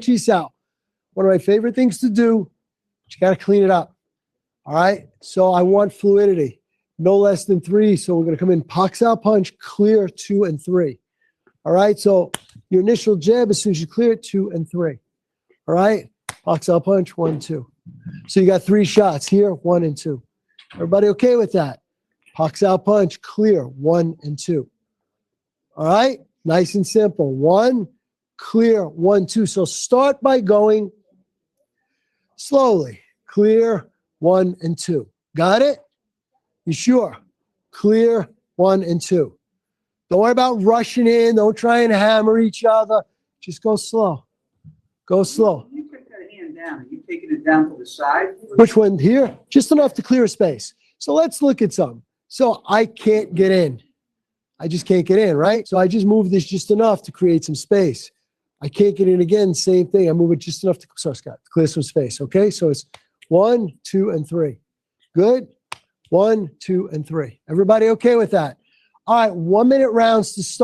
cheese out. One of my favorite things to do, but you got to clean it up. All right. So I want fluidity, no less than 3. So we're going to come in Pak Sao punch, clear 2 and 3. All right. So your initial jab, as soon as you clear it, 2 and 3. All right. Pak Sao punch, 1, 2. So you got 3 shots here, 1 and 2. Everybody okay with that? Pak Sao punch, clear, 1 and 2. All right. Nice and simple. 1, clear, 1, 2. So start by going slowly. Clear, 1 and 2. Got it? You sure? Clear, 1 and 2. Don't worry about rushing in. Don't try and hammer each other. Just go slow. Go slow. You take that hand down. Are you taking it down to the side? Which one? Here? Just enough to clear a space. So let's look at some. So I can't get in. I just can't get in, right? So I just move this just enough to create some space. I can't get in again, same thing. I move it just enough to, sorry, Scott, clear some space, okay? So it's 1, 2, and 3. Good? 1, 2, and 3. Everybody okay with that? All right, 1-minute rounds to start.